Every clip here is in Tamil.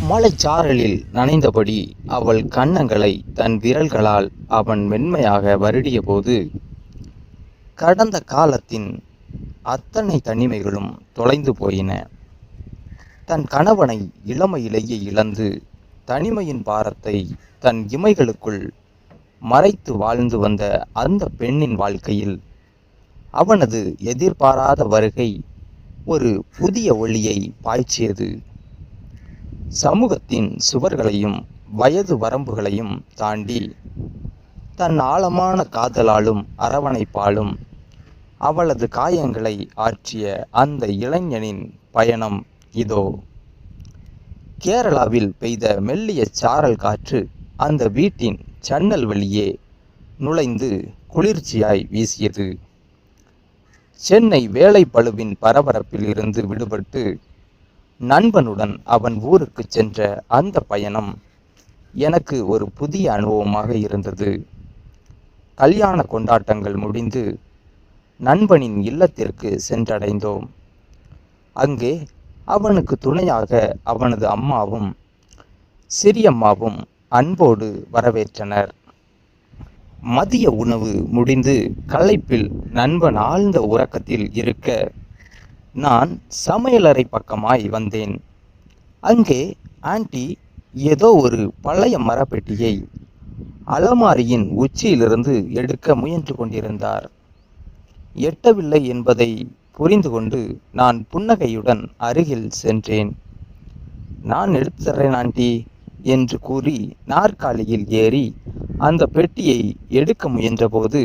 மலைச்சாரலில் நனைந்தபடி அவள் கன்னங்களை தன் விரல்களால் அவன் மென்மையாக வருடிய போது கடந்த காலத்தின் அத்தனை தனிமைகளும் தொலைந்து போயின. தன் கணவனை இளமையிலேயே இழந்து தனிமையின் பாரத்தை தன் இமைகளுக்குள் மறைத்து வாழ்ந்து வந்த அந்த பெண்ணின் வாழ்க்கையில் அவனது எதிர்பாராத வருகை ஒரு புதிய ஒளியை பாய்ச்சியது. சமூகத்தின் சுவர்களையும் வயது வரம்புகளையும் தாண்டி தன் ஆழமான காதலாலும் அரவணைப்பாலும் அவளது காயங்களை ஆற்றிய அந்த இளைஞனின் பயணம் இதோ. கேரளாவில் பெய்த மெல்லிய சாரல் காற்று அந்த வீட்டின் ஜன்னல் வழியே நுழைந்து குளிர்ச்சியாய் வீசியது. சென்னை வேலைப்பளுவின் பரபரப்பில் இருந்து விடுபட்டு நண்பனுடன் அவன் ஊருக்கு சென்ற அந்த பயணம் எனக்கு ஒரு புதிய அனுபவமாக இருந்தது. கல்யாண கொண்டாட்டங்கள் முடிந்து நண்பனின் இல்லத்திற்கு சென்றடைந்தோம். அங்கே அவனுக்கு துணையாக அவனது அம்மாவும் சிறியம்மாவும் அன்போடு வரவேற்றனர். மதிய உணவு முடிந்து களைப்பில் நண்பன் ஆழ்ந்த உறக்கத்தில் இருக்க நான் சமையலறை பக்கமாய் வந்தேன். அங்கே ஆண்டி ஏதோ ஒரு பழைய மரப்பெட்டியை அலமாரியின் உச்சியிலிருந்து எடுக்க முயன்று கொண்டிருந்தார். எட்டவில்லை என்பதை புரிந்து கொண்டு நான் புன்னகையுடன் அருகில் சென்றேன். நான் எடுத்து தர்றேன் ஆண்டி என்று கூறி நாற்காலியில் ஏறி அந்த பெட்டியை எடுக்க முயன்றபோது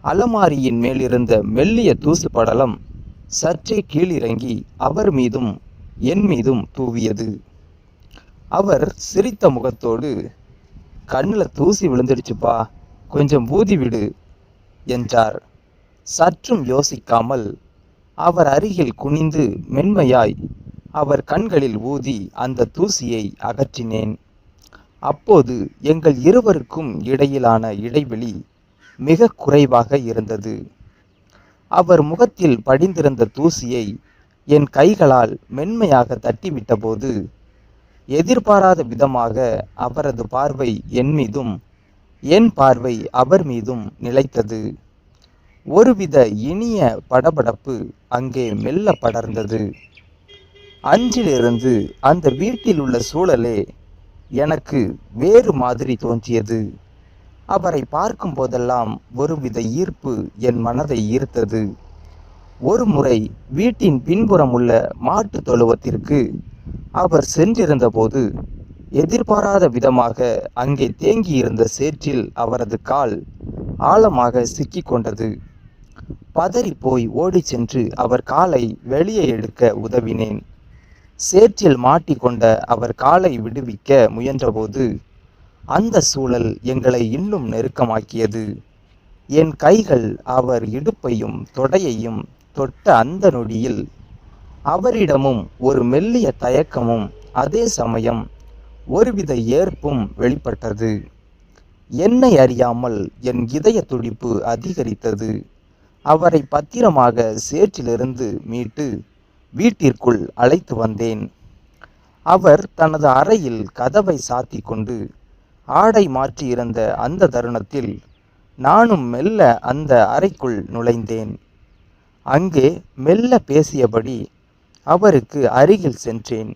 அலமாரியின் மேலிருந்த மெல்லிய தூசு படலம் சற்றே கீழிறங்கி அவர் மீதும் என் மீதும் தூவியது. அவர் சிரித்த முகத்தோடு, கண்ணில் தூசி விழுந்துடுச்சுப்பா, கொஞ்சம் ஊதி விடு என்றார். சற்றும் யோசிக்காமல் அவர் அருகில் குனிந்து மென்மையாய் அவர் கண்களில் ஊதி அந்த தூசியை அகற்றினேன். அப்போது எங்கள் இருவருக்கும் இடையிலான இடைவெளி மிக குறைவாக இருந்தது. அவர் முகத்தில் படிந்திருந்த தூசியை என் கைகளால் மென்மையாக தட்டிவிட்டபோது எதிர்பாராத விதமாக அவரது பார்வை என் மீதும் என் பார்வை அவர் மீதும் நிலைத்தது. ஒருவித இனிய படபடப்பு அங்கே மெல்ல படர்ந்தது. அன்றிலிருந்து அந்த வீட்டில் உள்ள சூழலே எனக்கு வேறு மாதிரி தோன்றியது. அவரை பார்க்கும் போதெல்லாம் ஒருவித ஈர்ப்பு என் மனதை ஈர்த்தது. ஒரு முறை வீட்டின் பின்புறம் உள்ள மாட்டு தொழுவத்திற்கு அவர் சென்றிருந்த போது எதிர்பாராத விதமாக அங்கே தேங்கியிருந்த சேற்றில் அவரது கால் ஆழமாக சிக்கி கொண்டது. பதறி போய் ஓடி சென்று அவர் காலை வெளியே எடுக்க உதவினேன். சேற்றில் மாட்டிக்கொண்ட அவர் காலை விடுவிக்க முயன்றபோது அந்த சூழல் எங்களை இன்னும் நெருக்கமாக்கியது. என் கைகள் அவர் இடுப்பையும் தொடையையும் தொட்ட அந்த நொடியில் அவரிடமும் ஒரு மெல்லிய தயக்கமும் அதே சமயம் ஒருவித ஏற்பும் வெளிப்பட்டது. என்னை அறியாமல் என் இதய துடிப்பு அதிகரித்தது. அவரை பத்திரமாக சேற்றிலிருந்து மீட்டு வீட்டிற்குள் அழைத்து வந்தேன். அவர் தனது அறையில் கதவை சாத்தி கொண்டு ஆடை மாற்றியிருந்த அந்த தருணத்தில் நானும் மெல்ல அந்த அறைக்குள் நுழைந்தேன். அங்கே மெல்ல பேசியபடி அவருக்கு அருகில் சென்றேன்.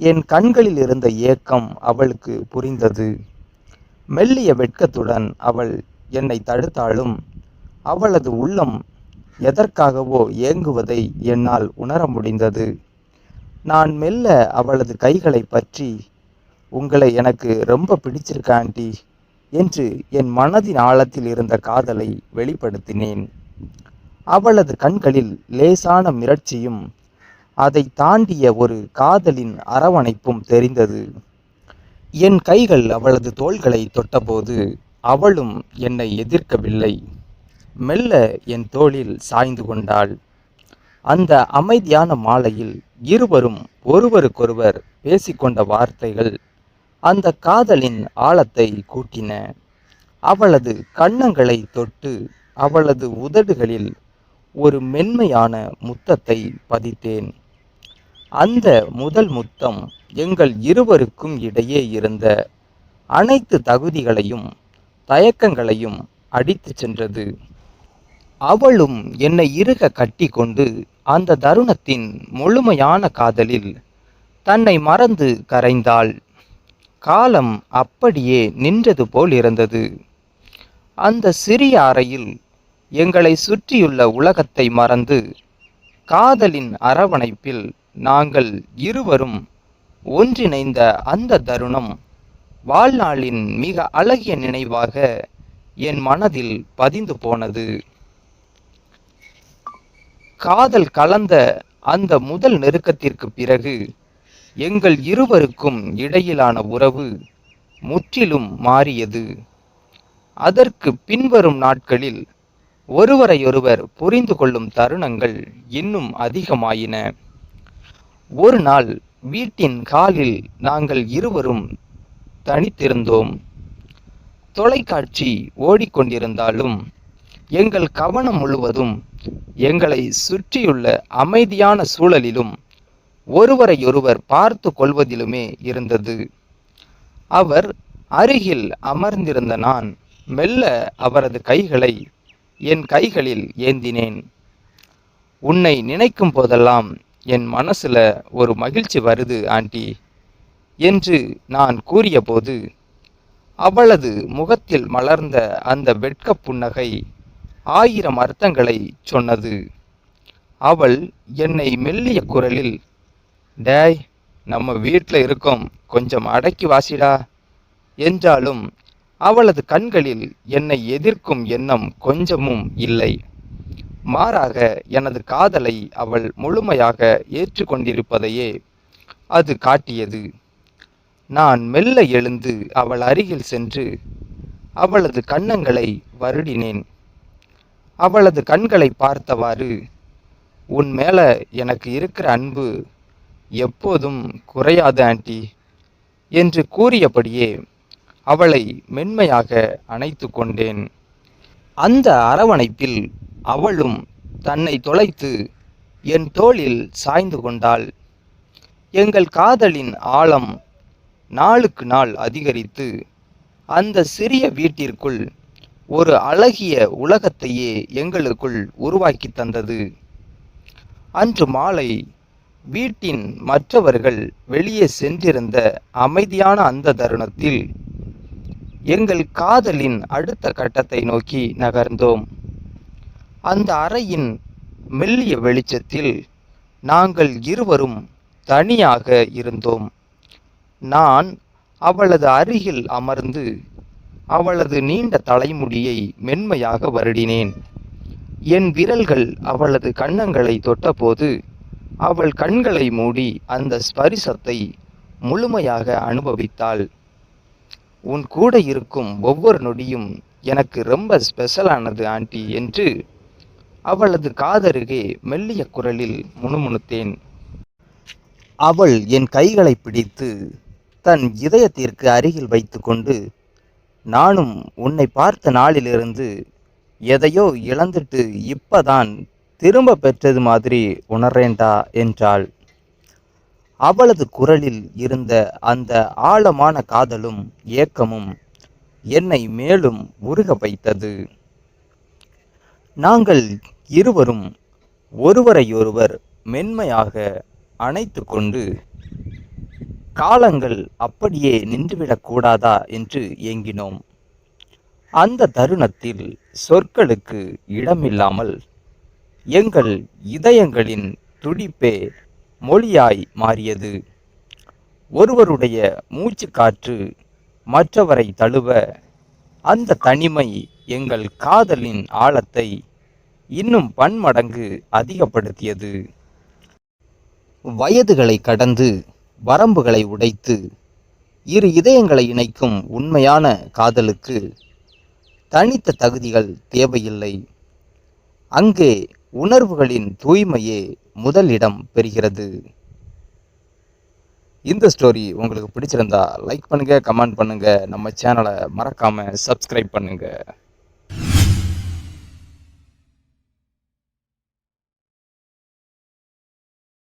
என் கண்களில் இருந்த ஏக்கம் அவளுக்கு புரிந்தது. மெல்லிய வெட்கத்துடன் அவள் என்னை தடுத்தாலும் அவளது உள்ளம் எதற்காகவோ ஏங்குவதை என்னால் உணர முடிந்தது. நான் மெல்ல அவளது கைகளை பற்றி, உங்களை எனக்கு ரொம்ப பிடிச்சிருக்க ஆண்டி என்று என் மனதின் ஆழத்தில் இருந்த காதலை வெளிப்படுத்தினேன். அவளது கண்களில் லேசான மிரட்சியும் அதை தாண்டிய ஒரு காதலின் அரவணைப்பும் தெரிந்தது. என் கைகள் அவளது தோள்களை தொட்டபோது அவளும் என்னை எதிர்க்கவில்லை. மெல்ல என் தோளில் சாய்ந்து கொண்டாள். அந்த அமைதியான மாலையில் இருவரும் ஒருவருக்கொருவர் பேசிக்கொண்ட வார்த்தைகள் அந்த காதலின் ஆழத்தை கூட்டின. அவளது கன்னங்களை தொட்டு அவளது உதடுகளில் ஒரு மென்மையான முத்தத்தை பதித்தேன். அந்த முதல் முத்தம் எங்கள் இருவருக்கும் இடையே இருந்த அனைத்து தகுதிகளையும் தயக்கங்களையும் அடித்து சென்றது. அவளும் என்னை இறுக கட்டி கொண்டு அந்த தருணத்தின் முழுமையான காதலில் தன்னை மறந்து கரைந்தாள். காலம் அப்படியே நின்றது போல் இருந்தது. அந்த சிறிய அறையில் எங்களை சுற்றியுள்ள உலகத்தை மறந்து காதலின் அரவணைப்பில் நாங்கள் இருவரும் ஒன்றிணைந்த அந்த தருணம் வாழ்நாளின் மிக அழகிய நினைவாக என் மனதில் பதிந்து போனது. காதல் கலந்த அந்த முதல் நெருக்கத்திற்கு பிறகு எங்கள் இருவருக்கும் இடையிலான உறவு முற்றிலும் மாறியது. அதற்கு பின்வரும் நாட்களில் ஒருவரையொருவர் புரிந்து கொள்ளும் தருணங்கள் இன்னும் அதிகமாயின. ஒரு நாள் வீட்டின் காலில் நாங்கள் இருவரும் தனித்திருந்தோம். தொலைக்காட்சி ஓடிக்கொண்டிருந்தாலும் எங்கள் கவனம் முழுவதும் எங்களை சுற்றியுள்ள அமைதியான சூழலிலும் ஒருவரையொருவர் பார்த்து கொள்வதிலுமே இருந்தது. அவர் அருகில் அமர்ந்திருந்த நான் மெல்ல அவரது கைகளை என் கைகளில் ஏந்தினேன். உன்னை நினைக்கும் போதெல்லாம் என் மனசுல ஒரு மகிழ்ச்சி வருது ஆண்டி என்று நான் கூறியபோது அவளது முகத்தில் மலர்ந்த அந்த வெட்க புன்னகை 1000 அர்த்தங்களை சொன்னது. அவள் என்னை மெல்லிய குரலில், டேய், நம்ம வீட்டில் இருக்கோம், கொஞ்சம் அடக்கி வாசிடா என்றாலும் அவளது கண்களில் என்னை எதிர்க்கும் எண்ணம் கொஞ்சமும் இல்லை. மாறாக எனது காதலை அவள் முழுமையாக ஏற்றுக்கொண்டிருப்பதையே அது காட்டியது. நான் மெல்ல எழுந்து அவள் அருகில் சென்று அவளது கன்னங்களை வருடினேன். அவளது கண்களை பார்த்தவாறு, உன் மேல எனக்கு இருக்கிற அன்பு எப்போதும் குறையாது ஆண்டி என்று கூறியபடியே அவளை மென்மையாக அணைத்து கொண்டேன். அந்த அரவணைப்பில் அவளும் தன்னை தொலைத்து என் தோளில் சாய்ந்து கொண்டாள். எங்கள் காதலின் ஆழம் நாளுக்கு நாள் அதிகரித்து அந்த சிறிய வீட்டிற்குள் ஒரு அழகிய உலகத்தையே எங்களுக்குள் உருவாக்கி தந்தது. அன்று மாலை வீட்டின் மற்றவர்கள் வெளியே சென்றிருந்த அமைதியான அந்த தருணத்தில் எங்கள் காதலின் அடுத்த கட்டத்தை நோக்கி நகர்ந்தோம். அந்த அறையின் மெல்லிய வெளிச்சத்தில் நாங்கள் இருவரும் தனியாக இருந்தோம். நான் அவளது அருகில் அமர்ந்து அவளது நீண்ட தலைமுடியை மென்மையாக வருடினேன். என் விரல்கள் அவளது கன்னங்களை தொட்டபோது அவள் கண்களை மூடி அந்த ஸ்பரிசத்தை முழுமையாக அனுபவித்தாள். உன் கூட இருக்கும் ஒவ்வொரு நொடியும் எனக்கு ரொம்ப ஸ்பெஷலானது ஆண்டி என்று அவளது காதருகே மெல்லிய குரலில் முணுமுணுத்தேன். அவள் என் கைகளை பிடித்து தன் இதயத்திற்கு அருகில் வைத்துக்கொண்டு, நானும் உன்னை பார்த்த நாளிலிருந்து எதையோ இழந்துட்டு இப்பதான் திரும்ப பெற்றது மாதிரி உணர்றேன்டா என்றாள். அவளது குரலில் இருந்த அந்த ஆழமான காதலும் ஏக்கமும் என்னை மேலும் உருக வைத்தது. நாங்கள் இருவரும் ஒருவரையொருவர் மென்மையாக அணைத்து கொண்டு காலங்கள் அப்படியே நின்றுவிடக் கூடாதா என்று ஏங்கினோம். அந்த தருணத்தில் சொற்களுக்கு இடமில்லாமல் எங்கள் இதயங்களின் துடிப்பே மொழியாய் மாறியது. ஒருவருடைய மூச்சு காற்று மற்றவரை தழுவ அந்த தனிமை எங்கள் காதலின் ஆழத்தை இன்னும் பன்மடங்கு அதிகப்படுத்தியது. வயதுகளை கடந்து வரம்புகளை உடைத்து இரு இதயங்களை இணைக்கும் உண்மையான காதலுக்கு தனித்த தகுதிகள் தேவையில்லை. அங்கே உணர்வுகளின் தூய்மையே முதலிடம் பெறுகிறது. இந்த ஸ்டோரி உங்களுக்கு பிடிச்சிருந்தா லைக் பண்ணுங்க, கமெண்ட் பண்ணுங்க, நம்ம சேனலை மறக்காம சப்ஸ்கிரைப் பண்ணுங்க.